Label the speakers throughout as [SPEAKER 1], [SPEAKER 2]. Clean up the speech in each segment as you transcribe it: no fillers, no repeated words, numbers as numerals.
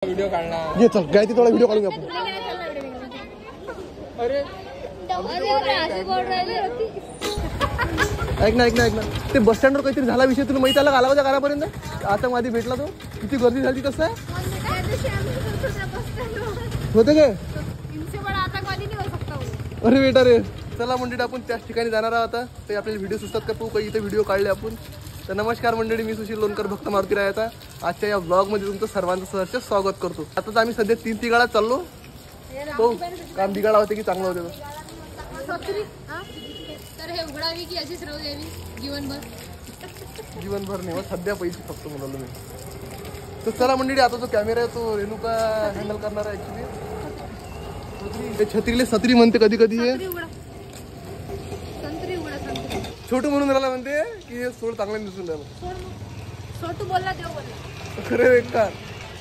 [SPEAKER 1] Video काढणार
[SPEAKER 2] ये चल गायत्री थोडा व्हिडिओ काढून आपण.
[SPEAKER 1] अरे
[SPEAKER 2] ऐक ना ते बस स्टँडवर काहीतरी झाला विषय तुला माहिती आला का घरापर्यंत आता मध्ये भेटला तो किती गर्दी झाली कसं होते काय अरे बेटा रे चला मंडळी आपण त्याच ठिकाणी जाणार आहोत आता ते आपल्याला व्हिडिओ सुचतात का तू काही इथे व्हिडिओ काढले आपण तर नमस्कार मंडळी मी सुशील लोणकर भक्त मारुती राहता आजच्या या ब्लॉग मध्ये तुमचं सर्वांचं सहर्ष स्वागत करतो. आता तर आम्ही सध्या 3 तिघाळा चाललो तो काम बिघाडा होते की चांगलं होते
[SPEAKER 3] तर हे उघडावी की अशीच राहू द्यावी
[SPEAKER 2] जीवनभर नाही सध्या पैसे फक्त म्हणालो मी. तर चला मंडळी आता जो कॅमेरा आहे तो रेणुका हँडल करणार आहे ऍक्च्युली ते छत्रीले सत्री म्हणते कधी कधी हे छोटू म्हणून राहिला म्हणते की हे सोड चांगलं दिसून राहिलं
[SPEAKER 3] छोटू बोलला देव बोलला
[SPEAKER 2] खरे का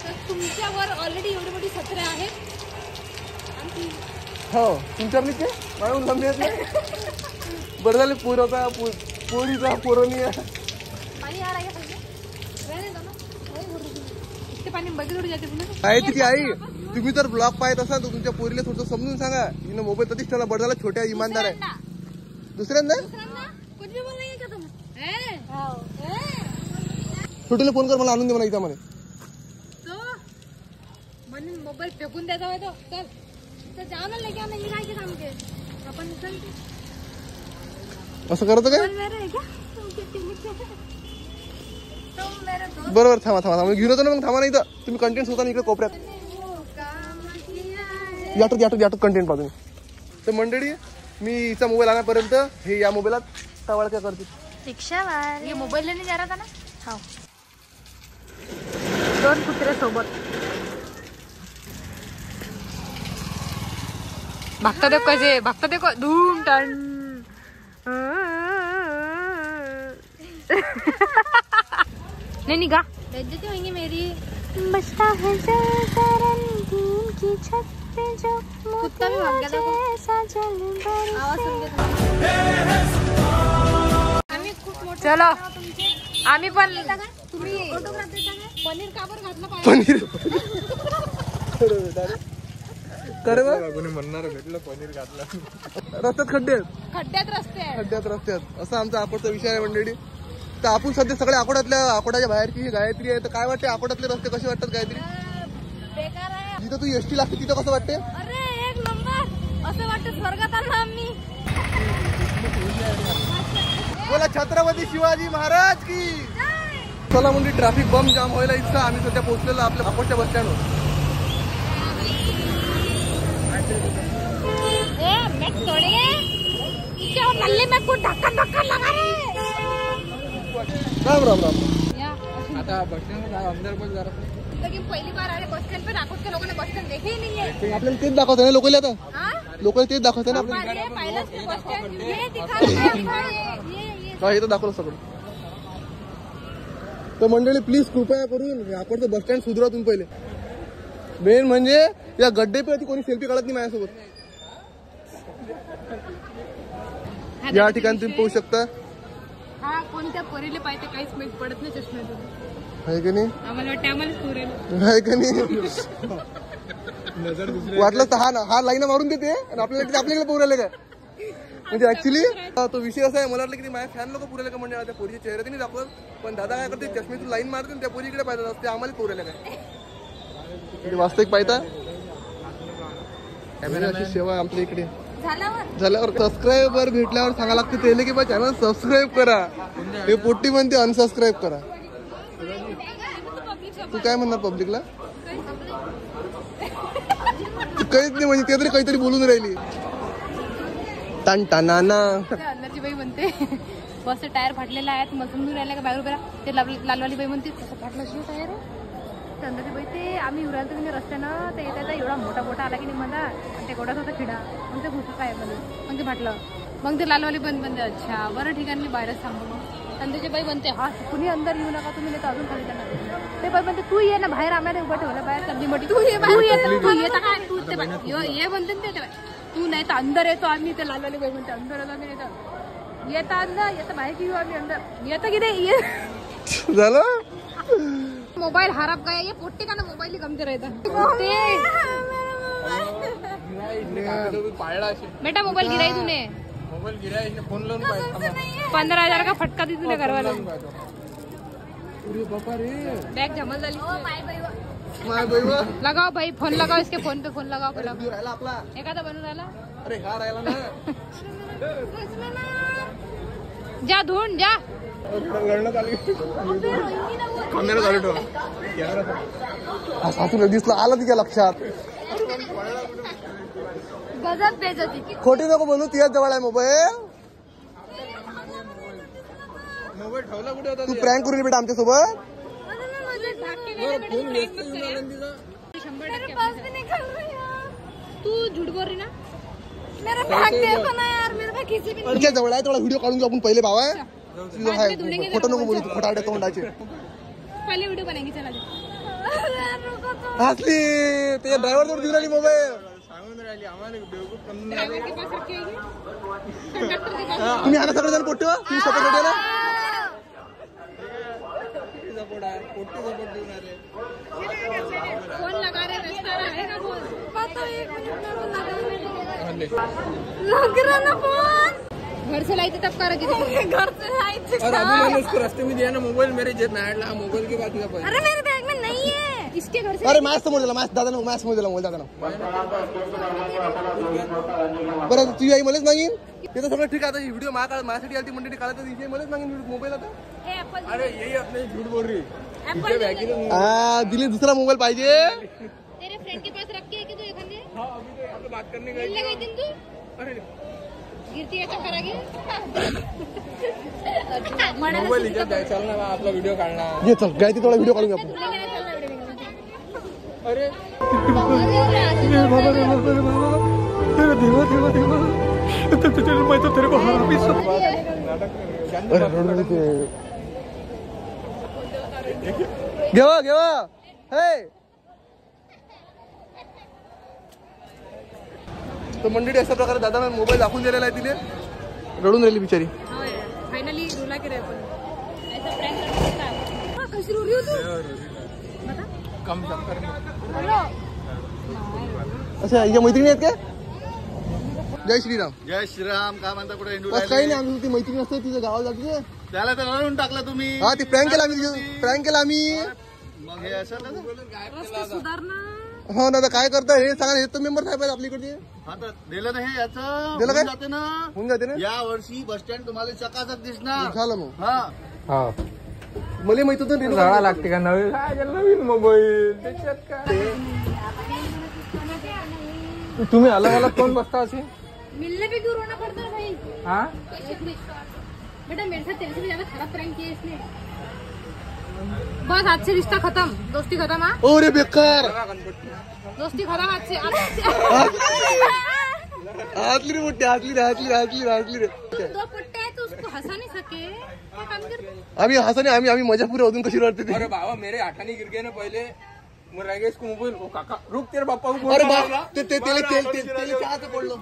[SPEAKER 3] तर तुमच्यावर ऑलरेडी एवढी मोठी सत्रे आहेत
[SPEAKER 2] हो तुमच्यावर काय म्हणून लंबी आहेत नाही बरं झाले पोर होता पोरीचा पोरोनी
[SPEAKER 3] पाणी आ रहा है रहने दो ना इतके पाणी बघी थोडी जाते पुन्हा
[SPEAKER 2] आहे ती आई तुम्ही जर ब्लॉग पाहत असाल तर तुमच्या पोरीला थोडं समजून सांगा हिनं मोबाईल तधीच ठेवला बरं झाला छोट्या इमानदार आहे दुसऱ्यांदा
[SPEAKER 3] कुछ भी बोल रही है क्या तुम
[SPEAKER 2] छोटीला फोन कर मला आणून दे मला इथं मध्ये
[SPEAKER 3] तो म्हणून मोबाईल फेकून द्यायचा होय तो चल तर जा ना लेके आना ये काय के काम के अपन चल
[SPEAKER 2] असं करत काय
[SPEAKER 3] बोल मेरे है क्या तुम मेरे दोस्त
[SPEAKER 2] बरोबर थांबा घेऊन येतो ना मग थांबा नाही तर तुम्ही कंटेंट होता ना इकडे कोपऱ्यात याटूत कंटेंट पाहतो मी तर मंडळी मी हिचा मोबाईल आणण्यापर्यंत हे या मोबाईलात टावळक्या करते
[SPEAKER 3] रिक्षा वाले ये मोबाईल लेने जा रहा था ना हाँ 2 कुत्रे सोबत भागता देखो धूम टन नहीं निगाह बेइज्जती होंगी मेरी बसता है रंगीन की छत पे जो कुत्ता भी भाग गया देखो आवाज सुन के चलो आम्ही पण तुम्ही फोटोग्राफ देता का पनीर काबर घातलं पाहिजे
[SPEAKER 2] करे बा
[SPEAKER 1] कोणी म्हणणार भेटलं पनीर घातलं
[SPEAKER 2] रस्त्यात खड्ड्यात
[SPEAKER 3] रस्त्यात
[SPEAKER 2] असा आमचा आकोडचा विषय आहे मंडळी. तर आपण सध्या सगळ्या आकोडाच्या बाहेरची ही गायत्री आहे तर काय वाटते आकोडातले रस्ते कसे वाटतात गायत्री
[SPEAKER 3] बेकार आहे
[SPEAKER 2] जिथं तू एसटी लागते तिथं कसं वाटते
[SPEAKER 3] अरे एक नंबर असं वाटतं स्वर्गात आलो आम्ही
[SPEAKER 2] बोला छत्रपती शिवाजी महाराज की चला म्हणजे ट्रॅफिक बम जाम व्हायला इतका आम्ही सध्या पोहोचलेलो आपल्या आकोडच्या बस स्टँडवर
[SPEAKER 3] नल्ले में कुछ धक्का लगा रे
[SPEAKER 2] राम
[SPEAKER 1] आता बस स्टँड अंदर पण जरा
[SPEAKER 3] लेकिन पहली बार आ रहे बस स्टैंड पे राकोट के लोगों ने बस स्टैंड देखे ही नहीं है
[SPEAKER 2] आपल्याला तेच दाखवतं ना लोकल आता
[SPEAKER 3] हाँ?
[SPEAKER 2] लोकल तेच दाखवतं ना आपल्याला
[SPEAKER 3] ये पहला बस स्टैंड ये दिखा रहे हैं ये
[SPEAKER 2] हा हे तर दाखवलं सगळं. तर मंडळी प्लीज कृपया करून आकोडचं बस स्टँड सुधरा तुम्ही पहिले मेन म्हणजे या गड्डेपैकी कोणी सेल्फी काढत नाही माझ्यासोबत या ठिकाणी तुम्ही पाहू शकता
[SPEAKER 3] हा कोणत्या पोरीले पाहिजे काहीच माहित पडत नाही चष्म्यातून
[SPEAKER 2] आहे की नाही
[SPEAKER 3] आम्हाला वाटतं आम्हालाच पुरेल
[SPEAKER 2] आहे की नाही
[SPEAKER 1] नजर दुसरी
[SPEAKER 2] वाटलं तर हा लाईन मारून देते आणि आपल्याकडे पुरायला काय म्हणजे ऍक्च्युली तो विषय असा आहे मला वाटलं की माझ्या फॅन लोक पुरायला का म्हणजे त्या पोरीचे चेहरे नाही दाखवत पण दादा काय करते चष्मेतून लाईन मारते त्या पोरीकडे पाहिजे ते आम्हाला पुरायला काय वास्तविक पाहता कॅमेराची सेवा आमच्या इकडे झाल्यावर सबस्क्राईबर भेटल्यावर सांगा लागते त्याला की बा चॅनल सबस्क्राईब करा हे पोट्टी म्हणते अनसबस्क्राईब करा. तू काय म्हणणार पब्लिकला काहीच नाही म्हणजे ते तरी काहीतरी बोलून राहिली टाना
[SPEAKER 3] अंदरची बाई म्हणते बसचं टायर फाटलेला आहे मग समजून राहिला का बाहेर उभ्या ते लालवाली बाई म्हणते कसं फाटलं असेल टायर अंदरची बाई ते आम्ही उरायला तर रस्त्यानं ते त्याचा एवढा मोठा आला की नाही मला ते गोडाच होता खिडा मग ते घुसत आहे मग ते फाटलं मग ते लालवाली बंद बनते अच्छा बरं ठिकाणी बाहेरच थांबू मग अंदरची बाई म्हणते हा कुणी अंदर येऊ नका तुम्ही नाही तर अजून खाली त्यांना ते बाई म्हणते तू ये ना बाहेर आम्हाला उभं ठेवलं बाहेर कधी मोठी तू येता काय तू ते ये म्हणते ते तू नाही तर अंदर येतो आम्ही ते लालवाली बाई म्हणते अंदर येतो आम्ही येता अंदर येतं बाहेर घेऊ आम्ही अंदर येतं की नाही
[SPEAKER 2] झालं
[SPEAKER 3] मोबाइल हरप गया ये पोट्टे का ना मोबाइल ही गमते रहता बेटा मोबाइल गिराई तूने
[SPEAKER 1] मोबाईल गिरा इसने फोन लावून पाहिजे
[SPEAKER 3] 15,000 का फटका दी तूने घरवाला
[SPEAKER 1] अरे बापा रे
[SPEAKER 3] बॅग जमल झाली
[SPEAKER 2] माय बाई वा.
[SPEAKER 3] लगाओ भाई फोन लगाओ इसके फोन पे फोन लगाओ पहिला
[SPEAKER 2] दूर राहिला आपला.
[SPEAKER 3] एखादा बनून राहिला
[SPEAKER 2] अरे हा राहिला ना.
[SPEAKER 3] जा धुंड जा
[SPEAKER 1] लढण्यात आली कॅमेरा चालू ठेवा
[SPEAKER 2] हा सातूला दिसला आला तिच्या लक्षात.
[SPEAKER 3] गजब बेइज्जती
[SPEAKER 2] खोटी नको बनू तिच्याच जवळ आहे मोबाईल.
[SPEAKER 1] मोबाईल ठेवला कुठे होता
[SPEAKER 2] तू प्रँक करू बेटा आमच्या सोबत.
[SPEAKER 3] 100% तू झूठ बोल रही ना
[SPEAKER 2] तिच्या जवळ आहे तेवढा व्हिडिओ काढून घेऊ आपण पहिले भावा. खोटं नको बोलू तू खोटाड्या तोंडाचे.
[SPEAKER 3] पहिले व्हिडिओ बनाएंगे चला
[SPEAKER 2] हसली ते ड्रायव्हर जवळ देऊन आली मोबाईल.
[SPEAKER 1] सांगून राहिली आम्हाला बेवकूफ करून
[SPEAKER 3] ड्राइवर के पास रखी होगी कंडक्टर के पास
[SPEAKER 2] तुम्ही आता सगळे जण पोट्टे तुम्ही सपोर्ट होते ना.
[SPEAKER 1] सपोर्ट आहे पोट्टी सपोर्ट देऊन आले
[SPEAKER 3] फोन लगा रहे रास्ता है ना फोन घर से लाई थी तब करा घर से लाई थी
[SPEAKER 1] और अभी मैंने उसको रास्ते में दिया ना मोबाइल मेरे जेब में ऐड लगा मोबाइल की बात का
[SPEAKER 3] अरे मेरे बैग में नहीं है इसके घर से
[SPEAKER 2] अरे मॅच समोर दिला मॅच दादा मॅच समोर दिला मोबाईल दादा. बरं तुझी आई मलाच मागीन ते तर सगळं ठीक आहे. आता व्हिडिओ माझ्यासाठी आली मंडळी काढायचं तिची मलाच मागीन मोबाईल आता.
[SPEAKER 1] अरे यही अपने झूठ बोल रही
[SPEAKER 2] दिली दुसरा मोबाईल पाहिजे.
[SPEAKER 3] तेरे फ्रेंड के पास रख के तू एखादे
[SPEAKER 1] अभी तो यहाँ पे बात करने गई
[SPEAKER 3] मिलने गई थी तू
[SPEAKER 1] अरे
[SPEAKER 3] गिरती है चक्कर आगे
[SPEAKER 1] मोबाईल इज्जत आहे चल ना बा, आपला व्हिडिओ काढणार
[SPEAKER 2] ये चल गायती थोडा व्हिडिओ काढून घ्या आपण.
[SPEAKER 1] अरे
[SPEAKER 2] घेवा घेवा हे तर मंडळी अशा प्रकारे दादा मोबाईल दाखवून दिलेला आहे तिने. रडून राहिली बिचारी.
[SPEAKER 3] फाइनली रुला के रहे ऐसा प्रैंक करता है कैसे रो रही हो तू बता
[SPEAKER 1] कम कर
[SPEAKER 2] अच्छा या मैत्रिणी आहेत का. जय श्रीराम.
[SPEAKER 4] जय श्रीराम. काय म्हणता कुठे हिंदू
[SPEAKER 2] बस काही नाही आम्ही ती मैत्रिणी असते तिच्या गावाला जाते.
[SPEAKER 4] त्याला तर रडून टाकलं तुम्ही.
[SPEAKER 2] हा ती प्रँक केला आम्ही प्रँक केला आम्ही.
[SPEAKER 4] मग हे असं ना
[SPEAKER 3] सुधारना
[SPEAKER 2] हो ना काय करता हे सांगा. हे तर मेंबर साहेब आहेत आपल्याकडचे.
[SPEAKER 4] हा तर दिलं ना हे याचं
[SPEAKER 2] दिलं काय?
[SPEAKER 4] होऊन जाते ना.
[SPEAKER 2] होऊन जाते ना.
[SPEAKER 4] या वर्षी बस स्टँड तुम्हाला चकाचक दिसणार.
[SPEAKER 2] झालं मग.
[SPEAKER 4] हा
[SPEAKER 1] हा
[SPEAKER 2] मला माहित होतं
[SPEAKER 1] झाडा लागते का नवीन नवीन मोबाईल त्याच्यात काय तुम्ही अलग अलग कोण बसता असे
[SPEAKER 3] मिलने पे क्यों रोना पड़ता है भाई
[SPEAKER 1] हाँ
[SPEAKER 3] बेटा मेरे साथ तेरे से भी ज्यादा खराब प्रैंक किया इसने बस आज से रिश्ता खत्म दोस्ती खत्म हाँ
[SPEAKER 2] ओ रे बेकार.
[SPEAKER 3] दोस्ती खत्म आज से
[SPEAKER 2] हातली रे मोठी हातली रे हातली हातली हातली रे.
[SPEAKER 3] दो पुट्टे है तो उसको हंसा नहीं सके क्या काम कर
[SPEAKER 2] आम्ही हसाने आम्ही मजा पुरे अजून कशी रडते ती.
[SPEAKER 1] अरे बाबा मेरे आठानी गिर गए ना पहले मैं रह गया इसको मोबाईल ओ काका रुक तेरे बाप्पा को
[SPEAKER 2] अरे बा ते तेले चहाचं पडलं.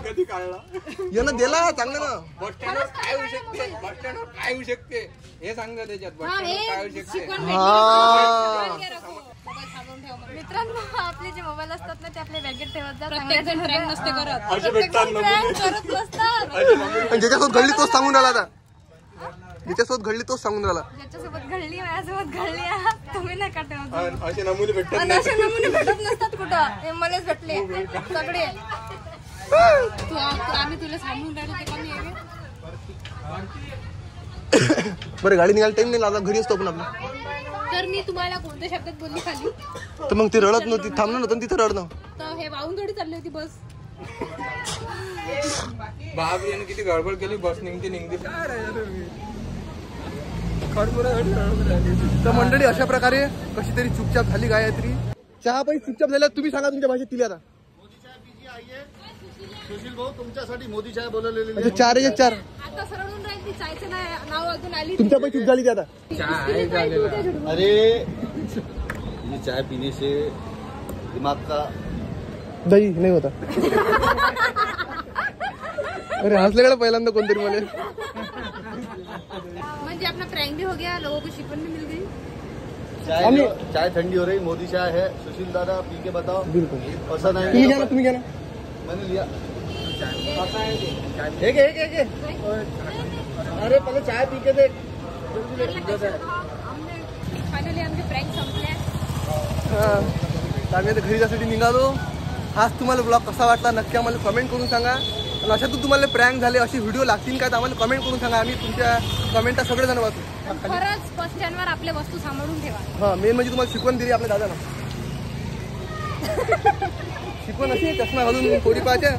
[SPEAKER 1] कधी काढला
[SPEAKER 2] यानं दिला चांगलं ना.
[SPEAKER 1] बस स्टँडवर काय होऊ शकते बस स्टँडवर काय होऊ शकते हे सांगा त्याच्यात बस
[SPEAKER 3] हाँ
[SPEAKER 1] स्टँडवर काय होऊ
[SPEAKER 3] हे
[SPEAKER 1] शकते
[SPEAKER 3] शिकवण
[SPEAKER 2] हा
[SPEAKER 5] मित्रांनो आपले जे मोबाईल असतात ना ते आपल्या बॅगेत ठेवत जा.
[SPEAKER 3] प्रत्येक जण प्रँक नसते करत
[SPEAKER 5] प्रत्येक जण prank करत नसतात.
[SPEAKER 2] आणि ज्याच्यासोबत घडली तोच सांगून राहिला आता. ज्याच्यासोबत घडली तोच सांगून राहिला.
[SPEAKER 5] ज्याच्यासोबत घडली माझ्यासोबत घडली तुम्ही नका ठेवत.
[SPEAKER 1] असे नमुने भेटतात
[SPEAKER 5] आणि असे नमुने भेटत नसतात कुठं. हे मलाच भेटले सगळे.
[SPEAKER 3] आम्ही तुला सांगून राहिलो ते कमी आहे
[SPEAKER 2] बरं गाडी निघायला टाइम नाही लागला घरी असतो आपण आपला.
[SPEAKER 3] तर मी तुम्हाला कोणत्या शब्दात बोलली खाली
[SPEAKER 2] तर मग ती रडत नव्हती थांबलं नव्हतं तिथं रडणं.
[SPEAKER 3] तर हे वाहून थोडी चालली होती बस
[SPEAKER 1] बापरे याने किती गडबड केली बस निघते काय राहिलं तुम्ही
[SPEAKER 2] तर मंडळी अशा प्रकारे कशी तरी चुपचाप झाली गायत्री. चहा पण चुपचाप झाल्या. तुम्ही सांगा तुमच्या भाषेत तिला आता.
[SPEAKER 4] मोदी चाय पिजी आहे. सुशील भाऊ तुमच्यासाठी मोदी चाय बोलवलेली
[SPEAKER 2] अच्छा 4 आहे 4.
[SPEAKER 3] आता सरळून राहील ती चायचं नाव अजून आली
[SPEAKER 2] तुमच्या पण चूक झाली ती आता.
[SPEAKER 1] काय झालेलं
[SPEAKER 4] अरे ये चाय पीने से दिमाग का
[SPEAKER 2] दही नाही होता. अरे हसल्याकडे पहिल्यांदा कोणतरी मला.
[SPEAKER 3] म्हणजे अपना प्रैंक भी हो गया लोगों को शिकवन भी मिल गई
[SPEAKER 4] चाय ठंडी हो रही, मोदी चाय है। सुशील दादा पी के बताओ,
[SPEAKER 2] बिल्कुल
[SPEAKER 4] पसंद
[SPEAKER 2] तुम्ही घ्या ना,
[SPEAKER 4] आएगा?
[SPEAKER 2] तुम्ही घ्या ना.
[SPEAKER 4] मैंने लिया एक अरे पहले चाय पी के देख.
[SPEAKER 3] फायनली आमचे प्रँक संपले.
[SPEAKER 2] हा, तर आम्ही आता घरी जाण्यासाठी निघालो. हाच तुम्हाला ब्लॉग कसा वाटला नक्की आम्हाला कमेंट करून सांगा. आणि अशातून तुम्हाला प्रँक झाले असे व्हिडिओ लागतील का तर आम्हाला कमेंट करून सांगा. आम्ही तुमच्या कमेंटा सगळेजण वाचू.
[SPEAKER 3] खरंच बस स्टँडवर आपल्या वस्तू सांभाळून ठेवा.
[SPEAKER 2] हा, मेन म्हणजे तुम्हाला शिकवण दिली आपल्या दादानं. शिकवण अशी चष्मा घालून पोरी पाहायच्या.